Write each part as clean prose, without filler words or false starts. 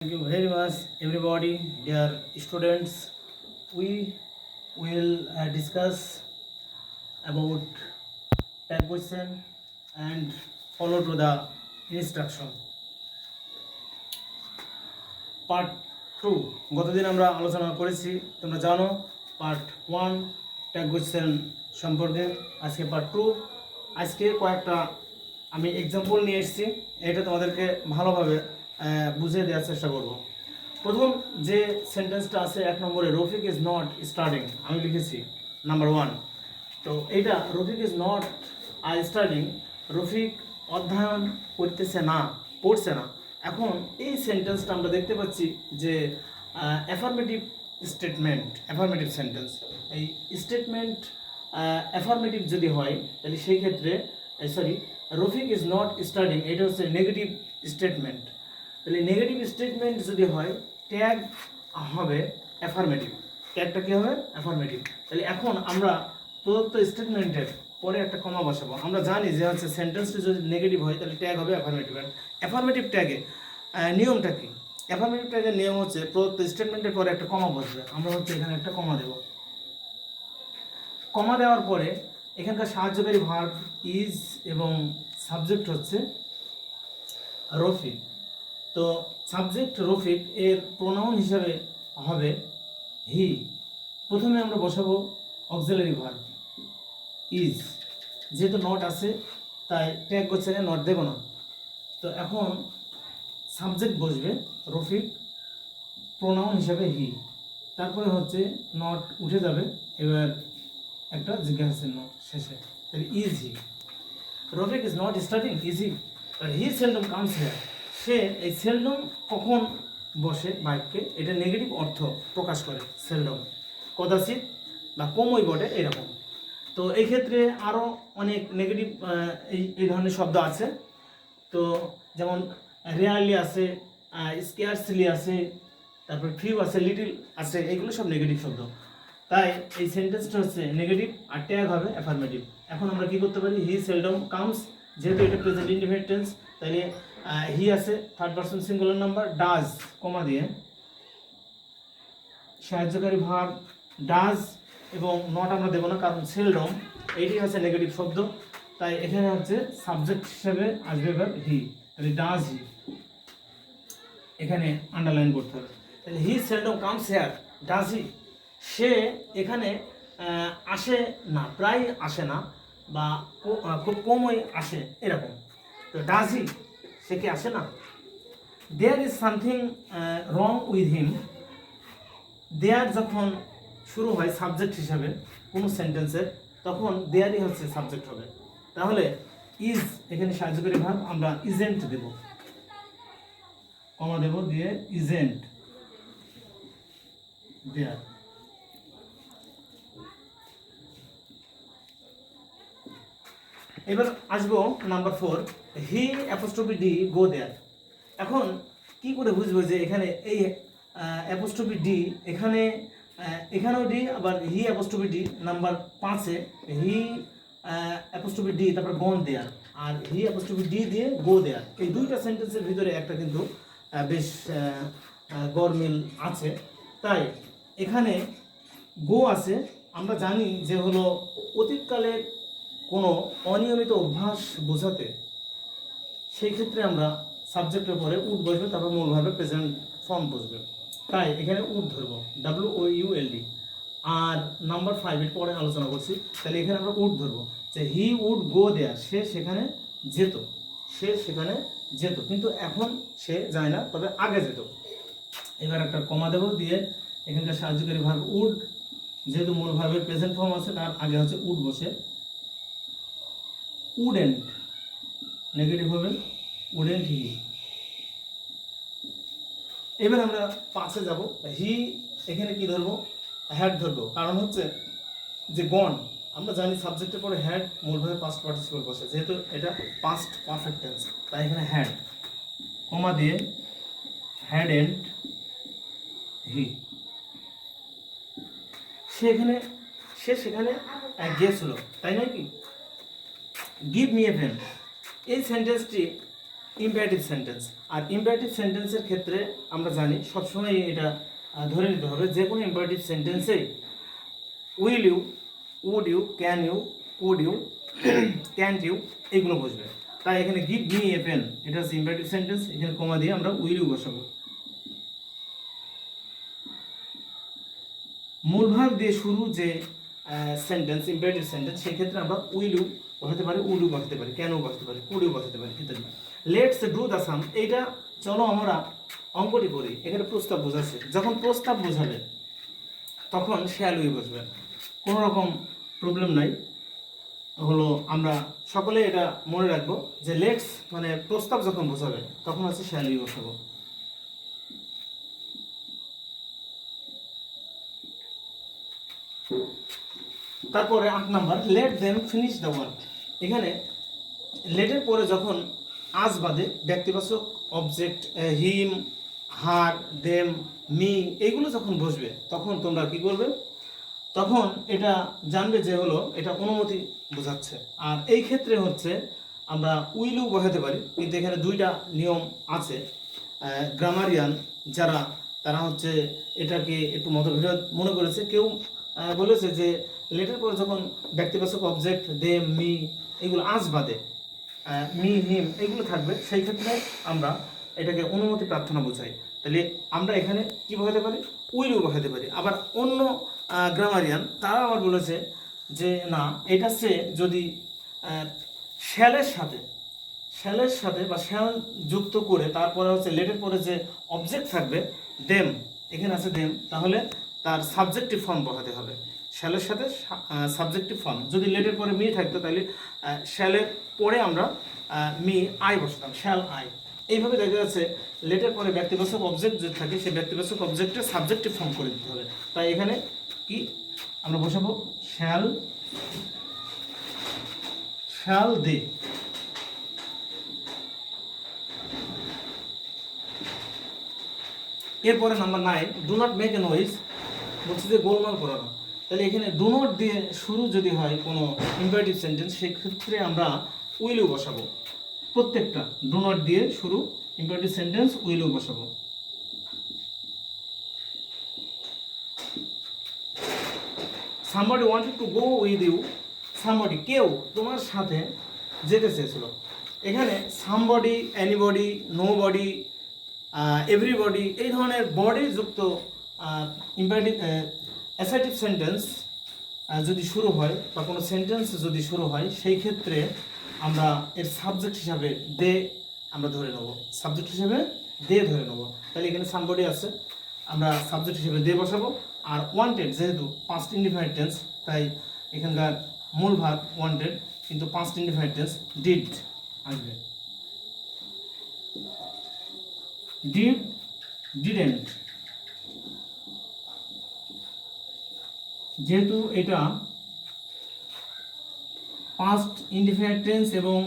Thank you very much, everybody, dear students. We will discuss about tag question and follow to the instruction. Part 2 গতদিন আমরা আলোচনা করেছি, তোমরা জানো part 1 tag question সম্পর্কে। আজকে পার্ট 2। আজকে কয়েকটা আমি এক্সাম্পল নিয়ে এসেছি, এটা তোমাদেরকে ভালোভাবে বুঝিয়ে দেওয়ার চেষ্টা করব। প্রথম যে সেন্টেন্সটা আছে 1 নম্বরে, রফিক ইজ নট স্টাডিং, আমি লিখেছি নাম্বার 1। তো এইটা Rafiq is not studying, Rafiq অধ্যয়ন করতেছে না, পড়ছে না। এখন এই সেন্টেন্সটা আমরা দেখতে পাচ্ছি যে অ্যাফার্মেটিভ স্টেটমেন্ট, অ্যাফার্মেটিভ সেন্টেন্স। এই স্টেটমেন্ট অ্যাফার্মেটিভ যদি হয় তাহলে সেই ক্ষেত্রে রফিক ইজ নট স্টাডিং, এটা হচ্ছে নেগেটিভ স্টেটমেন্ট। তাহলে নেগেটিভ স্টেটমেন্ট যদি হয় ট্যাগ হবে অ্যাফার্মেটিভ, ট্যাগটা কী হবে? অ্যাফার্মেটিভ। তাহলে এখন আমরা প্রদত্ত স্টেটমেন্টের পরে একটা কমা বসাবো। আমরা জানি যে হচ্ছে সেন্টেন্সটা যদি নেগেটিভ হয় তাহলে ট্যাগ হবে অ্যাফার্মেটিভ। অ্যাফার্মেটিভ ট্যাগে নিয়মটা কি? অ্যাফার্মেটিভ ট্যাগের নিয়ম হচ্ছে প্রদত্ত স্টেটমেন্টের পরে একটা কমা বসবে। আমরা হচ্ছে এখানে একটা কমা দেব। কমা দেওয়ার পরে এখানকার সাহায্যকারী ভার্ব ইজ এবং সাবজেক্ট হচ্ছে রফিক। তো সাবজেক্ট রফিক এর প্রোনাউন হিসাবে হবে হি। প্রথমে আমরা বসাবো অক্সিলারি ভার্ব ইজ, যেহেতু নট আছে তাই ট্যাগ কোশ্চেনে নট দেব না। তো এখন সাবজেক্ট বসবে রফিক, প্রোনাউন হিসাবে হি, তারপরে হচ্ছে নট উঠে যাবে, এবার একটা জিজ্ঞাসা চিহ্ন শেষে, তাহলে is he. Rafiq is not studying, is he, but he seldom comes here. সে এই সেলডম কখন বসে বাক্যে, এটা নেগেটিভ অর্থ প্রকাশ করে। সেলডম কদাচিৎ বা কমই বটে, এরকম। তো এই ক্ষেত্রে আরও অনেক নেগেটিভ এই ধরনের শব্দ আছে। তো যেমন রেয়ারলি আছে, স্কেয়ারসলি আছে, তারপর ফিউ আছে, লিটিল আছে, এইগুলো সব নেগেটিভ শব্দ। তাই এই সেন্টেন্সটা হচ্ছে নেগেটিভ আর ট্যাগ হবে অ্যাফার্মেটিভ। এখন আমরা কি করতে পারি? হি সেলডম কামস, যেহেতু এটা প্রেজেন্ট ইনডিফিনিট টেন্স, তাহলে হি আছে third person singular number, does কমা দিয়ে সাহায্যকারী ভার্ব ডাজ, এবং নট আমরা দেবো না কারণ সেলডম এইটি হচ্ছে নেগেটিভ শব্দ। তাই এখানে হচ্ছে সাবজেক্ট হিসেবে আসবে ভার্ব হি, তাহলে ডাজ হি, এখানে আন্ডারলাইন করতে হবে। তাহলে he seldom comes here, does he, সে এখানে আসে না, প্রায় আসে না, বা খুব কমই আসে, এরকম। তো ডাজ হি, সে কি আসে না? There is something wrong with him, there যখন শুরু হয় সাবজেক্ট হিসাবে কোনো সেন্টেন্সের, তখন দেয়ারই হচ্ছে সাবজেক্ট হবে। তাহলে ইজ এখানে সাহায্যকারী ভার্ব, আমরা ইজেন্ট দেব, কমা দেব, দিয়ে ইজেন্ট দেয়ার। এবার আসবো নাম্বার 4, হি অ্যাপোস্ট্রফি ডি গো দেয়ার। এখন কি করে বুঝবো যে এখানে এই অ্যাপোস্ট্রফি ডি, এখানেও ডি, আবার হি অ্যাপোস্ট্রফি ডি নাম্বার 5-এ হি অ্যাপোস্ট্রফি ডি, তারপর গন দেয়ার, আর হি অ্যাপোস্ট্রফি ডি দিয়ে গো দেয়ার। এই দুইটা সেন্টেন্সের ভিতরে একটা কিন্তু বেশ গরমিল আছে। তাই এখানে গো আছে, আমরা জানি যে হলো অতীতকালের কোনো অনিয়মিত অভ্যাস বোঝাতে, সেই ক্ষেত্রে আমরা সাবজেক্টের পরে উড বসবে, তারপর মূল ভাবে প্রেজেন্ট ফর্ম বসবে। তাই এখানে উড ধরবো, WOULD। আর নাম্বার 5 এর পরে আলোচনা করছি, তাহলে এখানে আমরা উড ধরবো যে হি উড গো দেয়ার, সে সেখানে যেত, সে সেখানে যেত, কিন্তু এখন সে যায় না, তবে আগে যেত। এবার একটা কমা দেবো, দিয়ে এখানকার সাহায্যকারী ভার্ব উড, যেহেতু মূল ভার্বের প্রেজেন্ট ফর্ম আছে তার আগে হচ্ছে উড বসে, উডেন্ট নেগেটিভ হবে, উডেন্ট হি। এবার আমরা 5-এ যাব, হি এখানে কি ধরবো? হ্যাড ধরবো, কারণ হচ্ছে যে গন, আমরা জানি সাবজেক্টের পরে হ্যাড মূলভাবে পাস্ট পার্টিসিপল বসে, যেহেতু এটা পাস্ট পারফেক্ট টেন্স, তাই এখানে হ্যাড কমা দিয়ে হ্যাডেন্ট হি। সে সেখানে গিয়েছিল, তাই নয় কি? গিভ মি এ পেন, এই সেন্টেন্সটি ইম্পারেটিভ সেন্টেন্স। আর ইম্পারেটিভ সেন্টেন্সের ক্ষেত্রে আমরা জানি সবসময় এটা ধরে নিতে হবে, যে কোনো ইম্পারেটিভ সেন্টেন্সেই will you, would you, can you, could you, can't you এগুলো বসবে। তাই এখানে গিভ মি এ পেন, এটা হচ্ছে ইম্পারেটিভ সেন্টেন্স, এখানে কমা দিয়ে আমরা উইল ইউ বসাবো। মূল ভাব দিয়ে শুরু যে সেন্টেন্স ইম্পারেটিভ সেন্টেন্স, সেক্ষেত্রে আমরা উইল ইউ বসাতে পারি, উড ইউ বসাতে পারি, ক্যান ইউ বসাতে পারি, কুড ইউ বসাতে পারি ইত্যাদি। লেটস ডু দ্য সাম, এইটা চলো আমরা অঙ্কটি করি। এখানে প্রস্তাব বোঝাচ্ছে, যখন প্রস্তাব বোঝাবে তখন শ্যাল উই বসবে, কোনো রকম প্রবলেম নাই। হলো আমরা সকলে এটা মনে রাখবো যে লেটস মানে প্রস্তাব যখন বোঝাবে তখন হচ্ছে শ্যাল উই বসাবো। তারপরে 8 number, let them finish the work. এখানে লেটের পরে যখন আজ বাদে ব্যক্তিবাচক অবজেক্ট হিম, হার, দেম, মি এইগুলো যখন বসবে তখন তোমরা কি করবে, তখন এটা জানবে যে হলো এটা অনুমতি বোঝাচ্ছে। আর এই ক্ষেত্রে হচ্ছে আমরা উইলও বসাতে পারি, কিন্তু এখানে দুইটা নিয়ম আছে। গ্রামারিয়ান যারা তারা হচ্ছে এটাকে একটু মতবিরোধ মনে করেছে। কেউ বলেছে যে লেটের পরে যখন ব্যক্তিবাচক অবজেক্ট দেম, মি এগুলো আজ বাদে মি, হিম এগুলো থাকবে, সেই ক্ষেত্রে আমরা এটাকে অনুমতি প্রার্থনা বোঝাই। তাহলে আমরা এখানে কি বসাতে পারি, উইলও বসাতে পারি। আবার অন্য গ্রামারিয়ান তারা আবার বলেছে যে না, এটা সে যদি শ্যালের সাথে বা শ্যাল যুক্ত করে তারপরে হচ্ছে লেটের পরে যে অবজেক্ট থাকবে দেম, এখানে আছে দেম, তাহলে তার সাবজেক্টিভ ফর্ম বসাতে হবে। শ্যালের সাথে সাবজেক্টিভ ফর্ম, যদি লেটের পরে মি থাকতো তাহলে শ্যালের পরে আমরা মি আই বসাতাম, শ্যাল আই। এইভাবে দেখা যাচ্ছে লেটের পরে ব্যক্তিবাচক অবজেক্ট যদি থাকে সেই ব্যক্তিবাচক অবজেক্টের সাবজেক্টিভ ফর্ম করে দিতে হবে। তাই এখানে কি আমরা বসাবো, শ্যাল দে। এরপরে number 9, do not make a noise, বলছে যে গোলমাল করো না। তাহলে এখানে ডু নট দিয়ে শুরু যদি হয় কোনো ইম্পারেটিভ সেন্টেন্স, সেক্ষেত্রে আমরা উইলও বসাবো। প্রত্যেকটা ডু নট দিয়ে শুরু ইম্পারেটিভ সেন্টেন্স উইলও বসাবো। somebody wanted to go with you, somebody কেউ তোমার সাথে যেতে চেয়েছিল। এখানে somebody, anybody, nobody, everybody এই ধরনের বডি যুক্ত ইম্পারেটিভ অ্যাসার্টিভ সেন্টেন্স যদি শুরু হয় বা কোনো সেন্টেন্স যদি শুরু হয়, সেই ক্ষেত্রে আমরা এর সাবজেক্ট হিসাবে দে আমরা ধরে নেব, সাবজেক্ট হিসাবে দে ধরে নেব। তাহলে এখানে সামবডি আছে, আমরা সাবজেক্ট হিসেবে দে বসাবো। আর ওয়ান্টেড যেহেতু পাস্ট ইনডিফাইনাইট টেন্স, তাই এখানকার মূল ভাগ ওয়ান্টেড, কিন্তু পাস্ট ইনডিফাইনাইট টেন্স ডিড আসবে। ডিড, ডিডেন্ট, যেহেতু এটা পাস্ট ইনডিফিনিট টেন্স এবং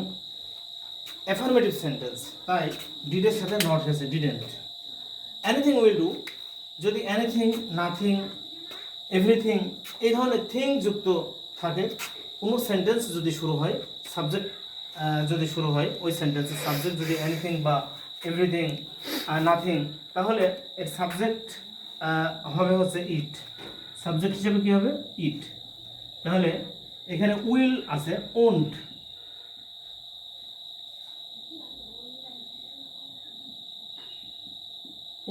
অ্যাফার্মেটিভ সেন্টেন্স, তাই ডিডের সাথে নট এসেছে, ডিডেন্ট। এনিথিং উইল ডু, যদি এনিথিং, নাথিং, এভরিথিং এই ধরনের থিং যুক্ত থাকে কোনো সেন্টেন্স যদি শুরু হয়, সাবজেক্ট যদি শুরু হয় ওই সেন্টেন্সের সাবজেক্ট যদি এনিথিং বা এভরিথিং, নাথিং, তাহলে এর সাবজেক্ট হবে হচ্ছে ইট। সাবজেক্ট হিসেবে কি হবে, ইট। তাহলে এখানে উইল আছে, ওন্ট,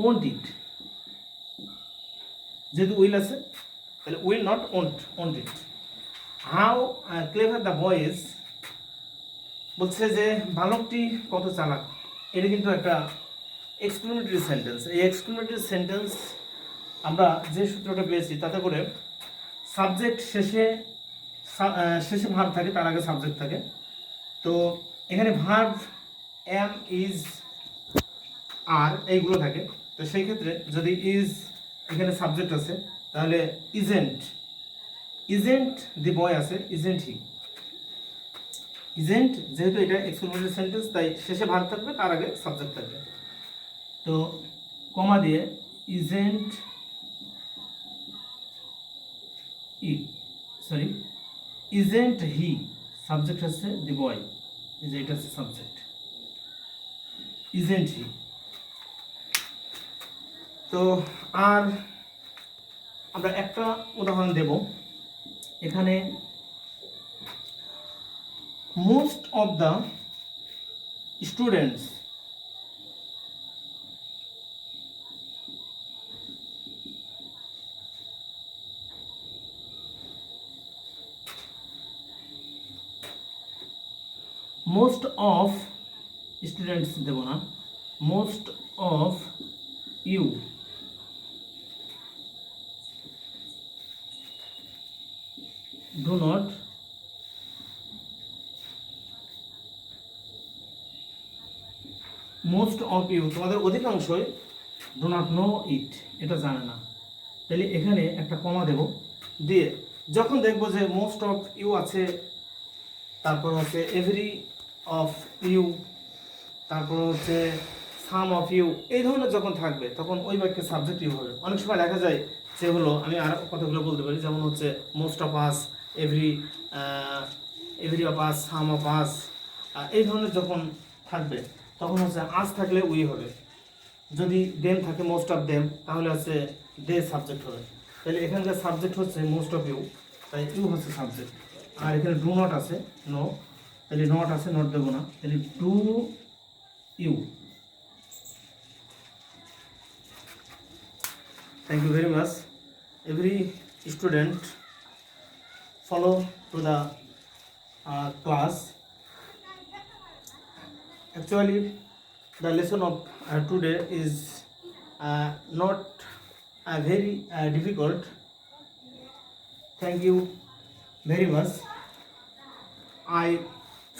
ওন্ট ইট, যেহেতু উইল আছে তাহলে will not won't, won't it. How clever the boy is, বলছে যে বালকটি কত চালাক। এটা কিন্তু একটা এক্সক্লেমেটরি সেন্টেন্স। এই এক্সক্লেমেটরি সেন্টেন্স আমরা যে সূত্রটা পেয়েছি তাতে করে সাবজেক্ট শেষে ভার্ব থাকে, তার আগে সাবজেক্ট থাকে। তো এখানে ভার্ব এম, ইজ, আর এইগুলো থাকে। তো সেই ক্ষেত্রে যদি ইজ এখানে সাবজেক্ট আছে তাহলে ইজেন্ট, ইজেন্ট দি বয় আছে, ইজেন্ট হি। ইজেন্ট যেহেতু এটা এক্সক্লেমেটরি সেন্টেন্স, তাই শেষে ভার্ব থাকবে, তার আগে সাবজেক্ট থাকবে। তো কমা দিয়ে ইজেন্ট ইজেন্ট হি, সাবজেক্ট হচ্ছে দি বয়, এটা হচ্ছে সাবজেক্ট। isn't he? তো আর আমরা একটা উদাহরণ দেব এখানে, most of the students most of students দেব না, most of you do not most of you তোমাদের অধিকাংশই do not know it, এটা জানে না। তাহলে এখানে একটা কমা দেব, দিয়ে যখন দেখবো যে মোস্ট অফ ইউ আছে, তারপর হচ্ছে এভরি অফ ইউ, তারপর হচ্ছে সাম অফ ইউ, এই ধরনের যখন থাকবে তখন ওই বাক্যে সাবজেক্ট ইউ হবে। অনেক সময় দেখা যায় যে হলো, আমি আর কতগুলো বলতে পারি, যেমন হচ্ছে most of us, every of us, some of us, এই ধরনের যখন থাকবে তখন হচ্ছে আস থাকলে উই হবে। যদি দেম থাকে, মোস্ট অফ দেম, তাহলে হচ্ছে দে সাবজেক্ট হবে। তাহলে এখানকার সাবজেক্ট হচ্ছে মোস্ট অফ ইউ, তাই ইউ হচ্ছে সাবজেক্ট। আর এখানে ডু নট আছে, নো, তাহলে নট আছে, নট দেবো না, তাহলে do you. Thank you very much. Every student follow to the class. Actually, the lesson of today is not very difficult. Thank you very much. I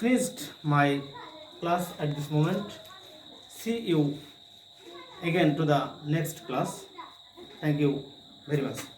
finished my class at this moment. See you again to the next class. Thank you very much.